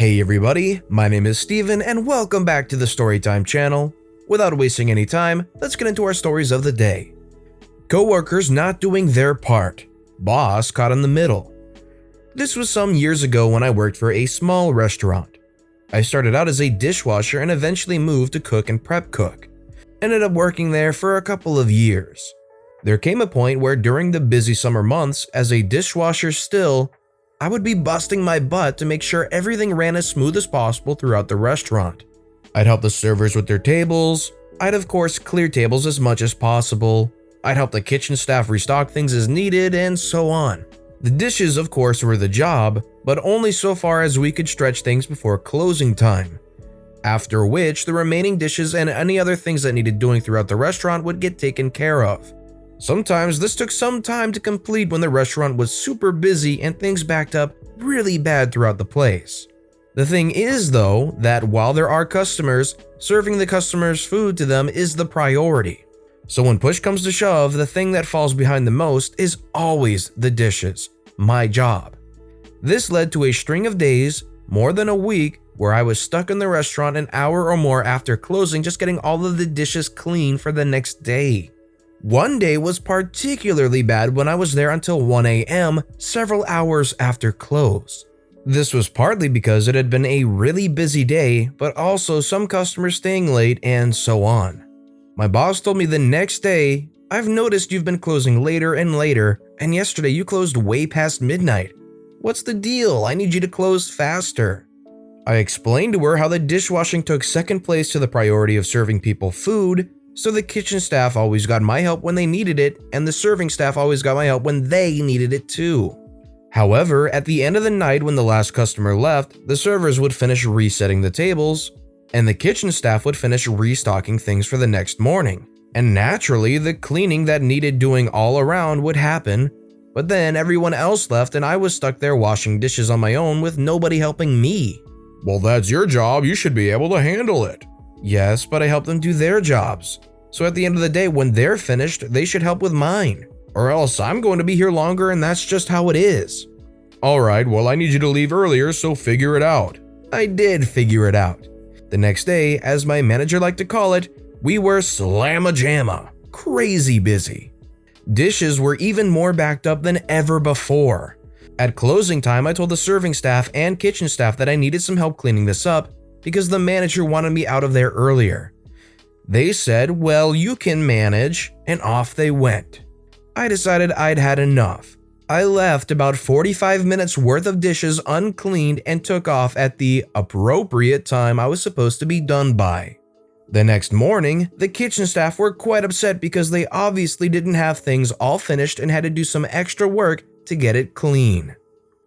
Hey everybody, my name is Steven and welcome back to the Storytime channel. Without wasting any time, let's get into our stories of the day. Coworkers not doing their part. Boss caught in the middle. This was some years ago when I worked for a small restaurant. I started out as a dishwasher and eventually moved to cook and prep cook. Ended up working there for a couple of years. There came a point where during the busy summer months, as a dishwasher still, I would be busting my butt to make sure everything ran as smooth as possible throughout the restaurant. I'd help the servers with their tables. I'd of course clear tables as much as possible. I'd help the kitchen staff restock things as needed, and so on. The dishes of course were the job, but only so far as we could stretch things before closing time. After which, the remaining dishes and any other things that needed doing throughout the restaurant would get taken care of. Sometimes this took some time to complete when the restaurant was super busy and things backed up really bad throughout the place. The thing is though, that while there are customers, serving the customers food to them is the priority. So when push comes to shove, the thing that falls behind the most is always the dishes, my job. This led to a string of days, more than a week, where I was stuck in the restaurant an hour or more after closing just getting all of the dishes clean for the next day. One day was particularly bad when I was there until 1 a.m. several hours after close. This was partly because it had been a really busy day, but also some customers staying late and so on. My boss told me the next day, "I've noticed you've been closing later and later, and yesterday you closed way past midnight. What's the deal? I need you to close faster." I explained to her how the dishwashing took second place to the priority of serving people food, so the kitchen staff always got my help when they needed it, and the serving staff always got my help when they needed it too. However, at the end of the night when the last customer left, the servers would finish resetting the tables, and the kitchen staff would finish restocking things for the next morning. And naturally, the cleaning that needed doing all around would happen, but then everyone else left and I was stuck there washing dishes on my own with nobody helping me. "Well, that's your job, you should be able to handle it." Yes, but I help them do their jobs. So at the end of the day, when they're finished, they should help with mine. Or else I'm going to be here longer and that's just how it is. "Alright, well I need you to leave earlier, so figure it out." I did figure it out. The next day, as my manager liked to call it, we were slamma-jamma, crazy busy. Dishes were even more backed up than ever before. At closing time, I told the serving staff and kitchen staff that I needed some help cleaning this up because the manager wanted me out of there earlier. They said, "Well, you can manage," and off they went. I decided I'd had enough. I left about 45 minutes worth of dishes uncleaned and took off at the appropriate time I was supposed to be done by. The next morning, the kitchen staff were quite upset because they obviously didn't have things all finished and had to do some extra work to get it clean.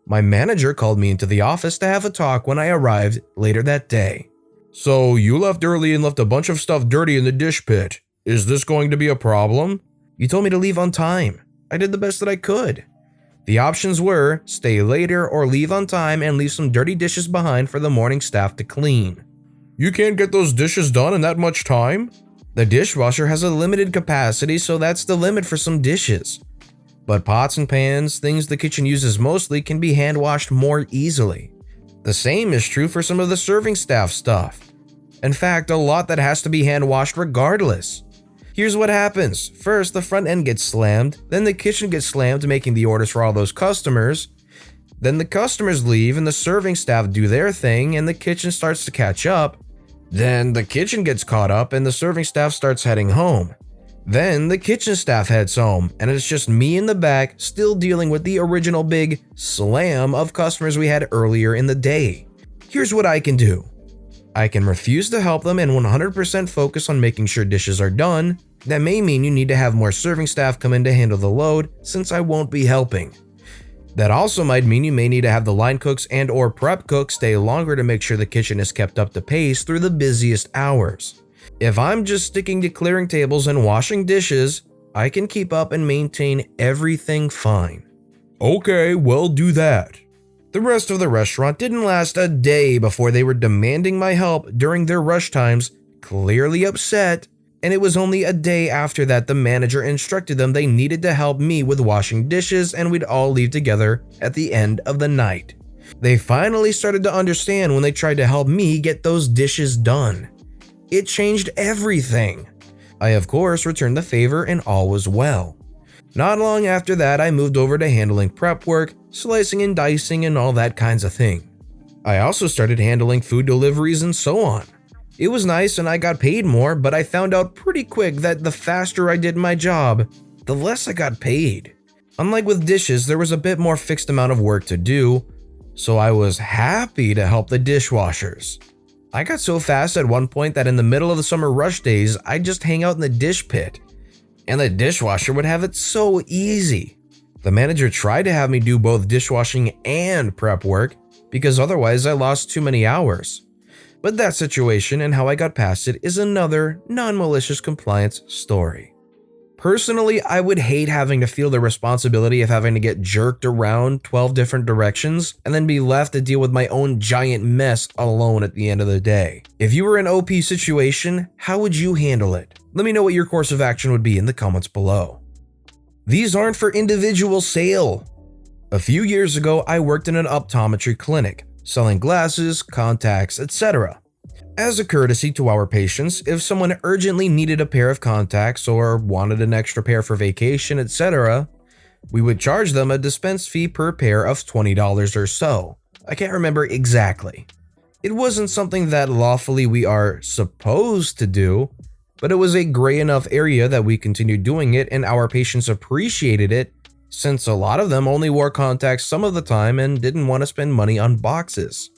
My manager called me into the office to have a talk when I arrived later that day. "So you left early and left a bunch of stuff dirty in the dish pit. Is this going to be a problem?" "You told me to leave on time. I did the best that I could." The options were stay later or leave on time and leave some dirty dishes behind for the morning staff to clean. "You can't get those dishes done in that much time?" "The dishwasher has a limited capacity, so that's the limit for some dishes. But pots and pans, things the kitchen uses mostly, can be hand washed more easily. The same is true for some of the serving staff stuff. In fact, a lot that has to be hand washed regardless. Here's what happens. First, the front end gets slammed, then the kitchen gets slammed making the orders for all those customers. Then the customers leave and the serving staff do their thing and the kitchen starts to catch up. Then the kitchen gets caught up and the serving staff starts heading home. Then the kitchen staff heads home and it's just me in the back still dealing with the original big slam of customers we had earlier in the day. Here's what I can do. I can refuse to help them and 100% focus on making sure dishes are done. That may mean you need to have more serving staff come in to handle the load since I won't be helping. That also might mean you may need to have the line cooks and or prep cooks stay longer to make sure the kitchen is kept up to pace through the busiest hours. If I'm just sticking to clearing tables and washing dishes, I can keep up and maintain everything fine." "Okay, well do that." The rest of the restaurant didn't last a day before they were demanding my help during their rush times, clearly upset, and it was only a day after that the manager instructed them they needed to help me with washing dishes and we'd all leave together at the end of the night. They finally started to understand when they tried to help me get those dishes done. It changed everything. I of course returned the favor and all was well. Not long after that, I moved over to handling prep work, slicing and dicing and all that kinds of thing. I also started handling food deliveries and so on. It was nice and I got paid more, but I found out pretty quick that the faster I did my job, the less I got paid. Unlike with dishes, there was a bit more fixed amount of work to do, so I was happy to help the dishwashers. I got so fast at one point that in the middle of the summer rush days, I'd just hang out in the dish pit. And the dishwasher would have it so easy. The manager tried to have me do both dishwashing and prep work because otherwise I lost too many hours. But that situation and how I got past it is another non-malicious compliance story. Personally, I would hate having to feel the responsibility of having to get jerked around 12 different directions and then be left to deal with my own giant mess alone at the end of the day. If you were in an OP situation, how would you handle it? Let me know what your course of action would be in the comments below. These aren't for individual sale. A few years ago, I worked in an optometry clinic, selling glasses, contacts, etc. As a courtesy to our patients, if someone urgently needed a pair of contacts or wanted an extra pair for vacation, etc., we would charge them a dispense fee per pair of $20 or so. I can't remember exactly. It wasn't something that lawfully we are supposed to do, but it was a gray enough area that we continued doing it and our patients appreciated it since a lot of them only wore contacts some of the time and didn't want to spend money on boxes.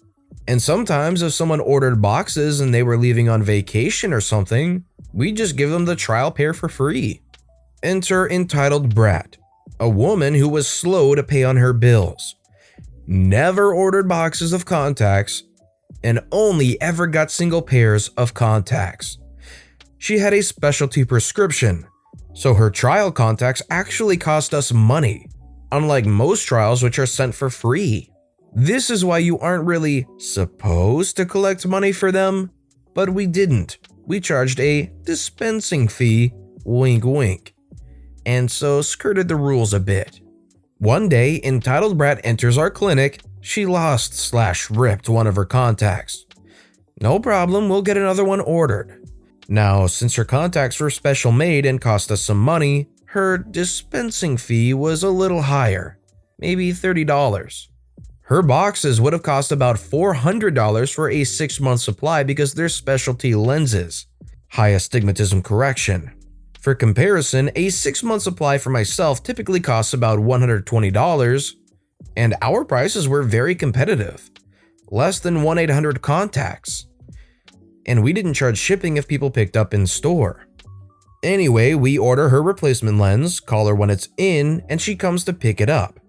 And sometimes if someone ordered boxes and they were leaving on vacation or something, we'd just give them the trial pair for free. Enter entitled brat, a woman who was slow to pay on her bills, never ordered boxes of contacts, and only ever got single pairs of contacts. She had a specialty prescription, so her trial contacts actually cost us money, unlike most trials which are sent for free. This is why you aren't really supposed to collect money for them, but we didn't. We charged a dispensing fee, wink wink, and so skirted the rules a bit. One day, entitled brat enters our clinic. She lost/ripped one of her contacts. No problem, we'll get another one ordered. Now, since her contacts were special made and cost us some money, her dispensing fee was a little higher, maybe $30. Her boxes would have cost about $400 for a 6-month supply because they're specialty lenses. High astigmatism correction. For comparison, a 6-month supply for myself typically costs about $120, and our prices were very competitive. Less than 1-800 contacts. And we didn't charge shipping if people picked up in store. Anyway, we order her replacement lens, call her when it's in, and she comes to pick it up.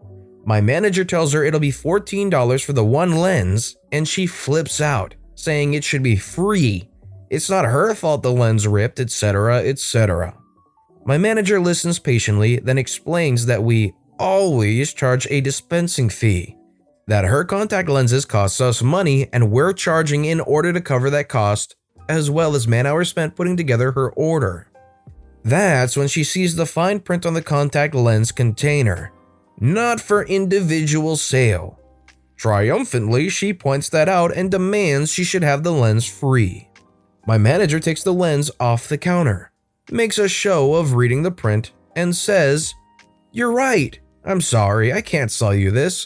My manager tells her it'll be $14 for the one lens, and she flips out, saying it should be free. It's not her fault the lens ripped, etc., etc. My manager listens patiently, then explains that we always charge a dispensing fee, that her contact lenses cost us money and we're charging in order to cover that cost, as well as man-hours spent putting together her order. That's when she sees the fine print on the contact lens container. Not for individual sale. Triumphantly, she points that out and demands she should have the lens free. My manager takes the lens off the counter, makes a show of reading the print, and says, "You're right. I'm sorry, I can't sell you this.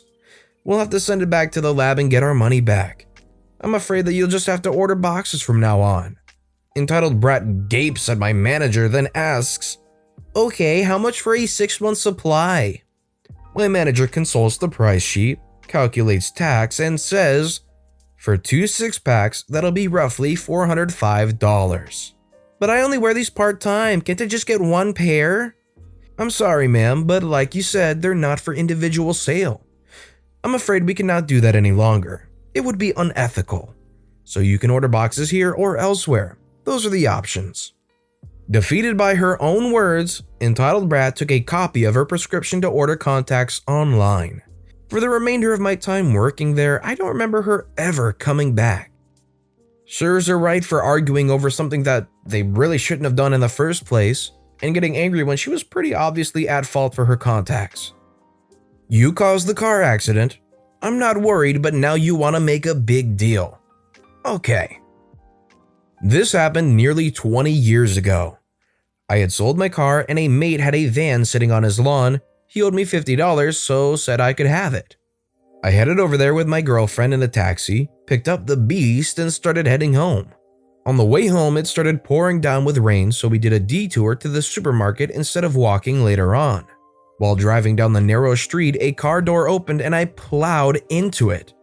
We'll have to send it back to the lab and get our money back. I'm afraid that you'll just have to order boxes from now on." Entitled brat gapes at my manager, then asks, "Okay, how much for a 6-month supply?" My manager consults the price sheet, calculates tax, and says, "For 2 6-packs, that'll be roughly $405. But I only wear these part-time, can't I just get one pair?" "I'm sorry, ma'am, but like you said, they're not for individual sale. I'm afraid we cannot do that any longer. It would be unethical. So you can order boxes here or elsewhere. Those are the options." Defeated by her own words, entitled brat took a copy of her prescription to order contacts online. For the remainder of my time working there, I don't remember her ever coming back. Serves her right for arguing over something that they really shouldn't have done in the first place, and getting angry when she was pretty obviously at fault for her contacts. You caused the car accident. I'm not worried, but now you want to make a big deal. Okay. This happened nearly 20 years ago. I had sold my car and a mate had a van sitting on his lawn. He owed me $50, so said I could have it. I headed over there with my girlfriend in a taxi, picked up the beast, and started heading home. On the way home, it started pouring down with rain, so we did a detour to the supermarket instead of walking later on. While driving down the narrow street, a car door opened and I plowed into it.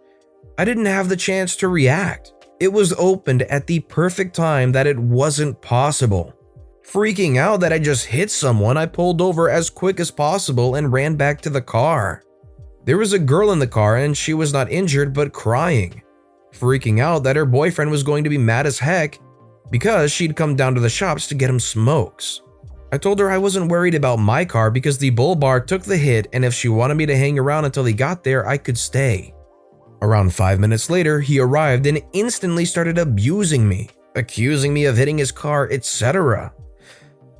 I didn't have the chance to react. It was opened at the perfect time that it wasn't possible. Freaking out that I just hit someone, I pulled over as quick as possible and ran back to the car. There was a girl in the car and she was not injured but crying. Freaking out that her boyfriend was going to be mad as heck because she'd come down to the shops to get him smokes. I told her I wasn't worried about my car because the bull bar took the hit and if she wanted me to hang around until he got there, I could stay. Around 5 minutes later, he arrived and instantly started abusing me, accusing me of hitting his car, etc.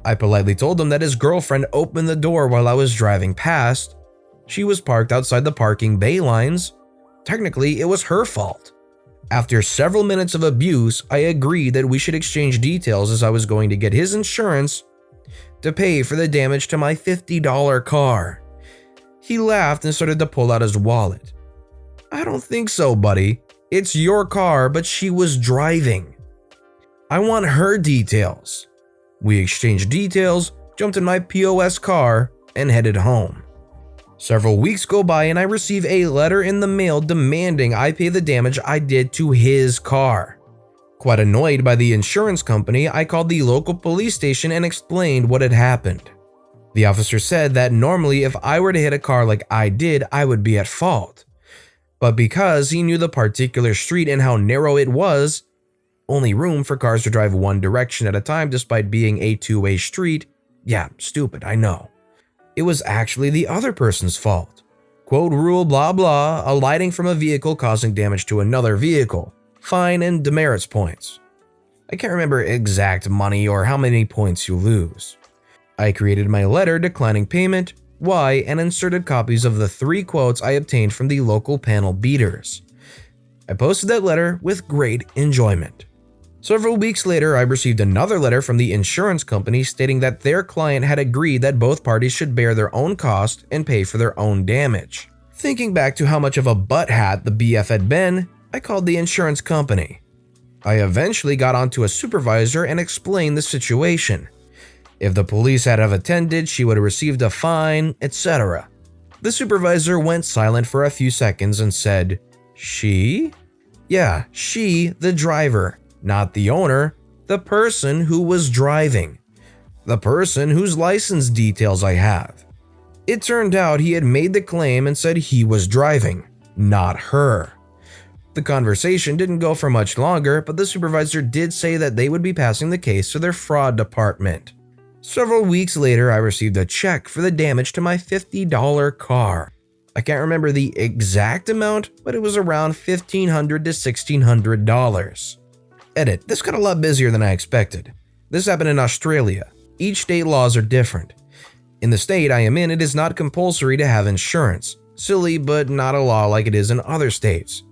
I politely told him that his girlfriend opened the door while I was driving past. She was parked outside the parking bay lines. Technically, it was her fault. After several minutes of abuse, I agreed that we should exchange details as I was going to get his insurance to pay for the damage to my $50 car. He laughed and started to pull out his wallet. I don't think so, buddy. It's your car, but she was driving. I want her details. We exchanged details, jumped in my POS car, and headed home. Several weeks go by and I receive a letter in the mail demanding I pay the damage I did to his car. Quite annoyed by the insurance company, I called the local police station and explained what had happened. The officer said that normally if I were to hit a car like I did, I would be at fault. But because he knew the particular street and how narrow it was, only room for cars to drive one direction at a time despite being a two-way street, yeah, stupid, I know. It was actually the other person's fault. Quote rule blah blah, alighting from a vehicle causing damage to another vehicle. Fine and demerits points. I can't remember exact money or how many points you lose. I created my letter declining payment, why, and inserted copies of the 3 quotes I obtained from the local panel beaters. I posted that letter with great enjoyment. Several weeks later, I received another letter from the insurance company stating that their client had agreed that both parties should bear their own cost and pay for their own damage. Thinking back to how much of a butthot the BF had been, I called the insurance company. I eventually got onto a supervisor and explained the situation. If the police had have attended, she would have received a fine, etc. The supervisor went silent for a few seconds and said, "She?" Yeah, she, the driver. Not the owner, the person who was driving. The person whose license details I have. It turned out he had made the claim and said he was driving, not her. The conversation didn't go for much longer, but the supervisor did say that they would be passing the case to their fraud department. Several weeks later, I received a check for the damage to my $50 car. I can't remember the exact amount, but it was around $1,500 to $1,600. Edit, this got a lot busier than I expected. This happened in Australia. Each state laws are different. In the state I am in, it is not compulsory to have insurance. Silly, but not a law like it is in other states.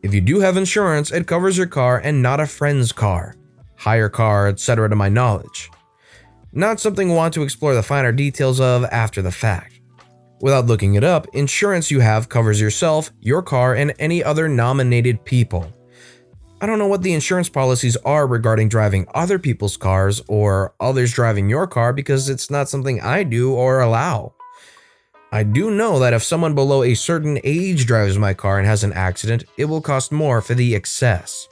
If you do have insurance, it covers your car and not a friend's car, hire car, etc. to my knowledge. Not something I want to explore the finer details of after the fact. Without looking it up, insurance you have covers yourself, your car, and any other nominated people. I don't know what the insurance policies are regarding driving other people's cars or others driving your car because it's not something I do or allow. I do know that if someone below a certain age drives my car and has an accident, it will cost more for the excess.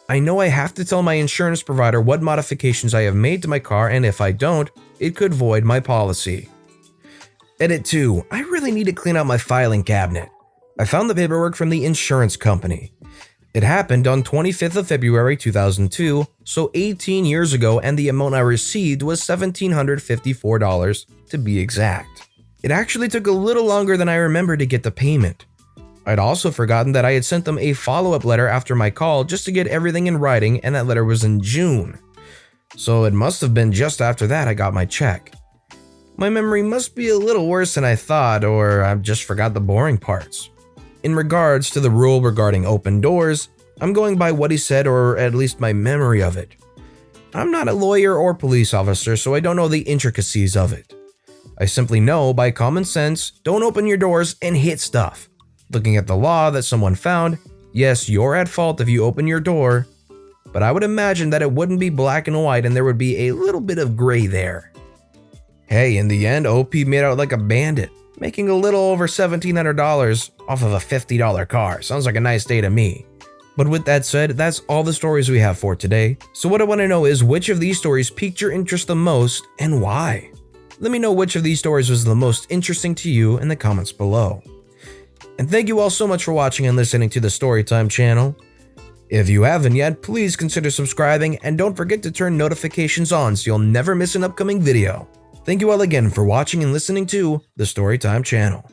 I know I have to tell my insurance provider what modifications I have made to my car, and if I don't, it could void my policy. Edit 2. I really need to clean out my filing cabinet. I found the paperwork from the insurance company. It happened on 25th of February 2002, so 18 years ago, and the amount I received was $1,754 to be exact. It actually took a little longer than I remembered to get the payment. I'd also forgotten that I had sent them a follow-up letter after my call just to get everything in writing, and that letter was in June. So it must have been just after that I got my check. My memory must be a little worse than I thought, or I just forgot the boring parts. In regards to the rule regarding open doors, I'm going by what he said, or at least my memory of it. I'm not a lawyer or police officer, so I don't know the intricacies of it. I simply know by common sense, don't open your doors and hit stuff. Looking at the law that someone found, yes, you're at fault if you open your door, but I would imagine that it wouldn't be black and white and there would be a little bit of gray there. Hey, in the end, OP made out like a bandit, making a little over $1,700 off of a $50 car. Sounds like a nice day to me. But with that said, that's all the stories we have for today. So what I want to know is which of these stories piqued your interest the most and why? Let me know which of these stories was the most interesting to you in the comments below. And thank you all so much for watching and listening to the Storytime channel. If you haven't yet, please consider subscribing and don't forget to turn notifications on so you'll never miss an upcoming video. Thank you all again for watching and listening to the Storytime channel.